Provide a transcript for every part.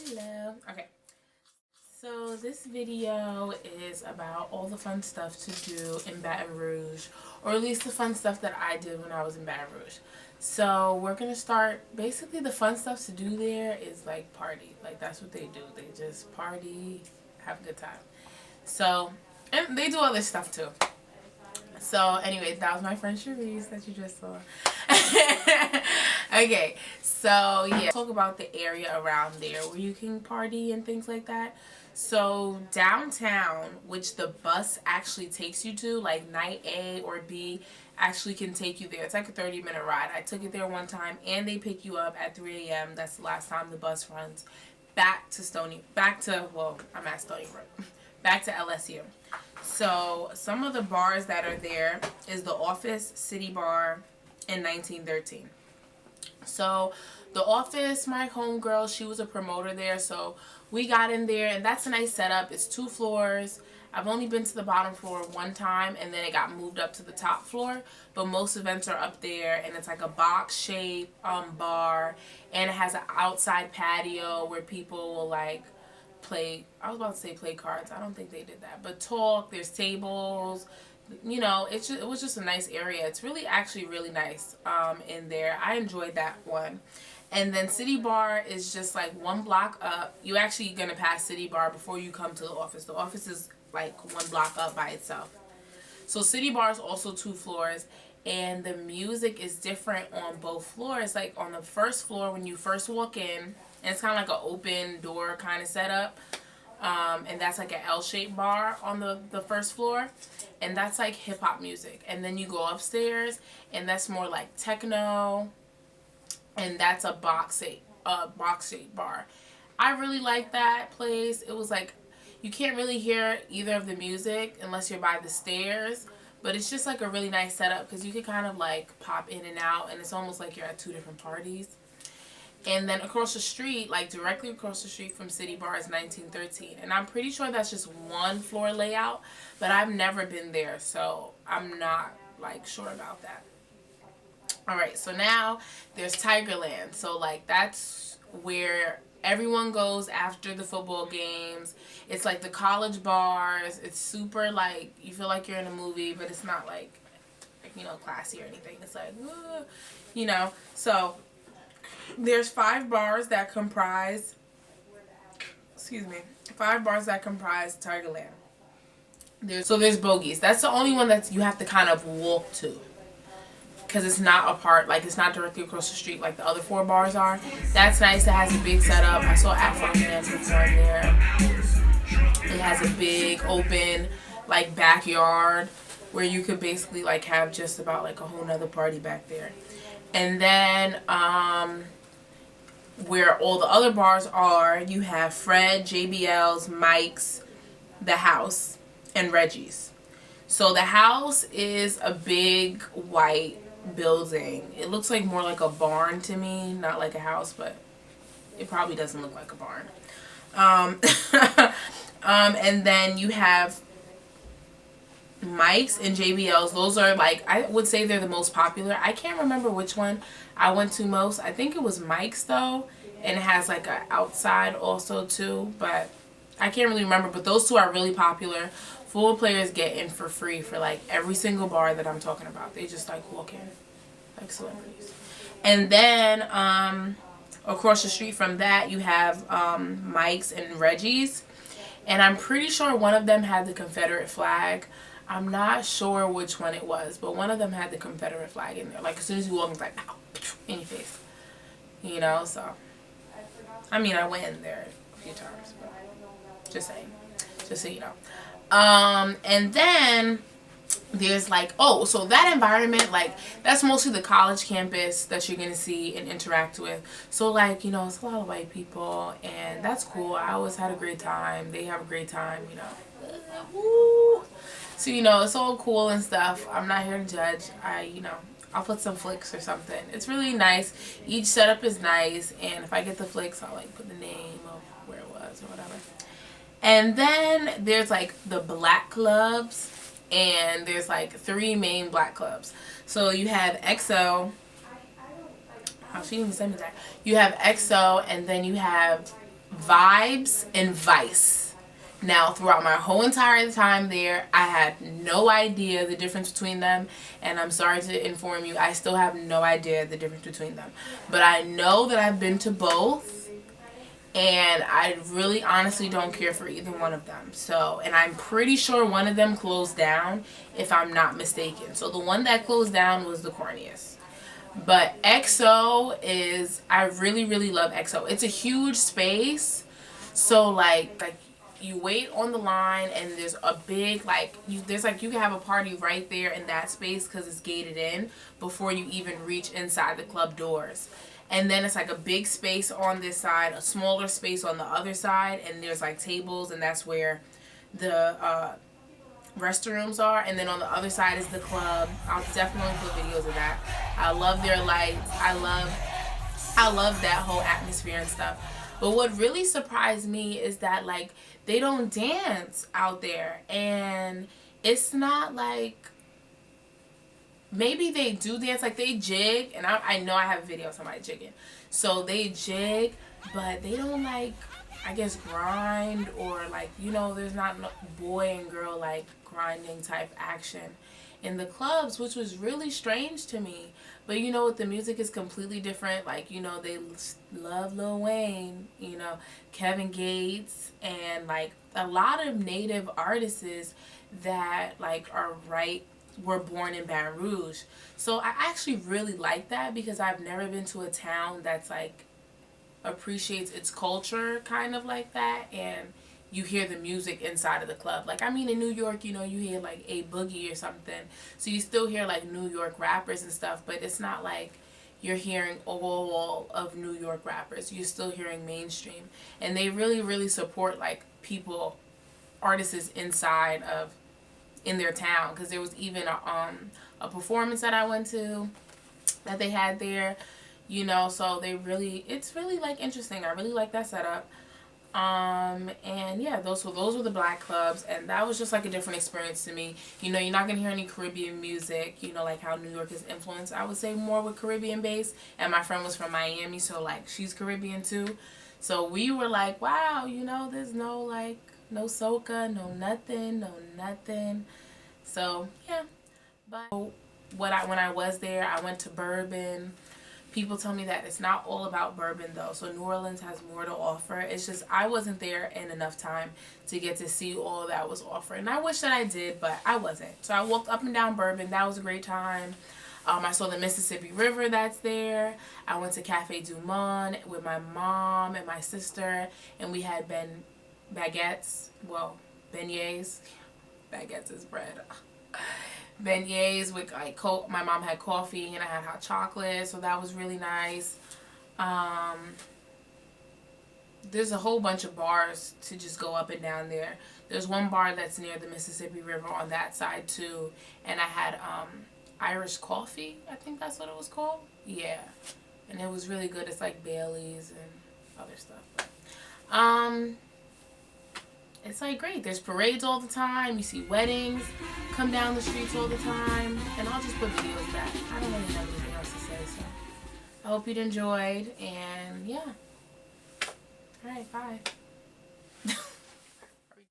Hello. Okay. So this video is about all the fun stuff to do in Baton Rouge, or at least the fun stuff that I did when I was in Baton Rouge. So we're gonna start. Basically, the fun stuff to do there is like party. Like that's what they do. They just party, have a good time. So, and they do other stuff too. So anyway, that was my friend Cherise that you just saw. Okay, so yeah, talk about the area around there where you can party and things like that. So downtown, which the bus actually takes you to, like night A or B, actually can take you there. It's like a 30-minute ride. I took it there one time, and they pick you up at 3 a.m. That's the last time the bus runs back to I'm at Stony Brook, back to LSU. So some of the bars that are there is the Office, City Bar, and 1913. So the Office, my homegirl, she was a promoter there, so we got in there, and that's a nice setup. It's 2 floors. I've only been to the bottom floor one time, and then it got moved up to the top floor, but most events are up there, and it's like a box shape bar, and it has an outside patio where people will like play, I was about to say play cards, I don't think they did that, but talk. There's tables, you know. It was just a nice area. It's really actually really nice in there. I enjoyed that one. And then City Bar is just like 1 block up. You actually gonna pass City Bar before you come to the Office. The Office is like 1 block up by itself. So City Bar is also 2 floors, and the music is different on both floors. Like on the first floor when you first walk in, and it's kind of like an open door kind of setup. And that's like an L-shaped bar on the first floor. And that's like hip-hop music. And then you go upstairs, and that's more like techno. And that's a box-shaped bar. I really like that place. It was like, you can't really hear either of the music unless you're by the stairs. But it's just like a really nice setup because you can kind of like pop in and out. And it's almost like you're at 2 different parties. And then across the street, like directly across the street from City Bar, is 1913. And I'm pretty sure that's just 1 floor layout, but I've never been there, so I'm not like sure about that. Alright, so now there's Tigerland. So like that's where everyone goes after the football games. It's like the college bars. It's super like, you feel like you're in a movie, but it's not like, you know, classy or anything. It's like, you know, so there's 5 bars that comprise, 5 bars that comprise Tigerland. There's Bogies. That's the only one that you have to kind of walk to, because it's not a part, like it's not directly across the street like the other 4 bars are. That's nice. It has a big setup. I saw Afro Man perform there. It has a big open like backyard where you could basically like have just about like a whole nother party back there. And then where all the other bars are, you have Fred, JBL's, Mike's, The House, and Reggie's. So The House is a big white building. It looks like more like a barn to me, not like a house, but it probably doesn't look like a barn. And then you have Mike's and JBL's. Those are like, I would say they're the most popular. I can't remember which one I went to most. I think it was Mike's though, and it has like an outside also too, but I can't really remember. But those 2 are really popular. Full players get in for free for like every single bar that I'm talking about. They just like walk in like celebrities. And then across the street from that you have Mike's and Reggie's, and I'm pretty sure one of them had the Confederate flag. I'm not sure which one it was, but one of them had the Confederate flag in there. Like as soon as you walk in, it's like, ow, in your face. You know, so. I mean, I went in there a few times, but just saying. Just so you know. And then there's like, oh, so that environment, like, that's mostly the college campus that you're going to see and interact with. So, like, you know, it's a lot of white people, and that's cool. I always had a great time. They have a great time, you know. Woo. So, you know, it's all cool and stuff. I'm not here to judge. I'll put some flicks or something. It's really nice. Each setup is nice, and if I get the flicks, I'll like put the name of where it was or whatever. And then there's like the black clubs, and there's like 3 main black clubs. So you have XO. Oh, she didn't even send me that. You have XO, and then you have Vibes and Vice. Now, throughout my whole entire time there, I had no idea the difference between them. And I'm sorry to inform you, I still have no idea the difference between them. But I know that I've been to both. And I really honestly don't care for either one of them. So, and I'm pretty sure one of them closed down, if I'm not mistaken. So the one that closed down was the corniest. But XO is, I really, really love XO. It's a huge space. So like you wait on the line and there's a big, you can have a party right there in that space because it's gated in before you even reach inside the club doors. And then it's like a big space on this side, a smaller space on the other side, and there's like tables, and that's where the restrooms are. And then on the other side is the club. I'll definitely put videos of that. I love their lights. I love that whole atmosphere and stuff. But what really surprised me is that like they don't dance out there, and it's not like, maybe they do dance, like they jig, and I know I have a video of somebody jigging. So they jig, but they don't like, I guess, grind, or like, there's not no boy and girl like grinding type action in the clubs, which was really strange to me. But what, the music is completely different. Like, they love Lil Wayne, Kevin Gates, and like a lot of native artists that like were born in Baton Rouge. So I actually really like that, because I've never been to a town that's like appreciates its culture kind of like that, and you hear the music inside of the club. Like, I mean, in New York, you hear like A Boogie or something, so you still hear like New York rappers and stuff, but it's not like you're hearing all of New York rappers. You're still hearing mainstream, and they really, really support like artists in their town, because there was even a performance that I went to that they had there, so it's really like interesting. I really like that setup. And yeah, those were the black clubs, and that was just like a different experience to me. You're not gonna hear any Caribbean music, like how New York is influenced, I would say, more with Caribbean bass. And my friend was from Miami, so like she's Caribbean too. So we were like, wow, there's no soca, no nothing. So yeah. But when I was there, I went to Bourbon. People tell me that it's not all about bourbon though. So New Orleans has more to offer. It's just I wasn't there in enough time to get to see all that was offered. And I wish that I did, but I wasn't. So I walked up and down Bourbon. That was a great time. I saw the Mississippi River that's there. I went to Cafe Du Monde with my mom and my sister, and we had beignets. Baguettes is bread. Beignets with like my mom had coffee, and I had hot chocolate, so that was really nice. There's a whole bunch of bars to just go up and down there. There's one bar that's near the Mississippi River on that side too, and I had Irish coffee, I think that's what it was called. Yeah, and it was really good. It's like Bailey's and other stuff. It's like great. There's parades all the time. You see weddings come down the streets all the time. And I'll just put videos back. I don't really have anything else to say, so I hope you enjoyed, and yeah. Alright, bye.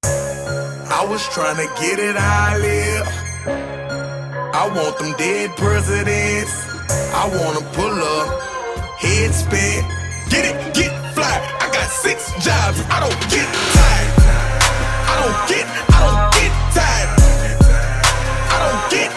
I was trying to get it how I live. I want them dead presidents. I wanna pull up, head spin, get it, get fly. I got 6 jobs, I don't get tired. I don't get tired. I don't get tired. I don't get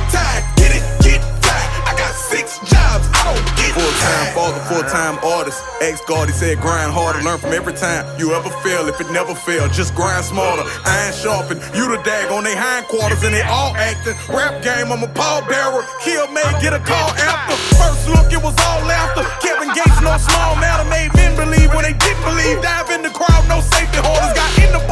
tired. Get it, get tired. I got 6 jobs, I don't get tired. Full-time father, full-time artist. Ex-guard, he said grind harder, learn from every time you ever fail. If it never fail, just grind smarter. Iron sharpen, you the dag on they hindquarters, and they all acting. Rap game, I'm a pallbearer. Kill May, get a call after. First look, it was all laughter. Kevin Gates, no small matter, made men believe when they didn't believe. Dive in the crowd, no safety holders. Got in the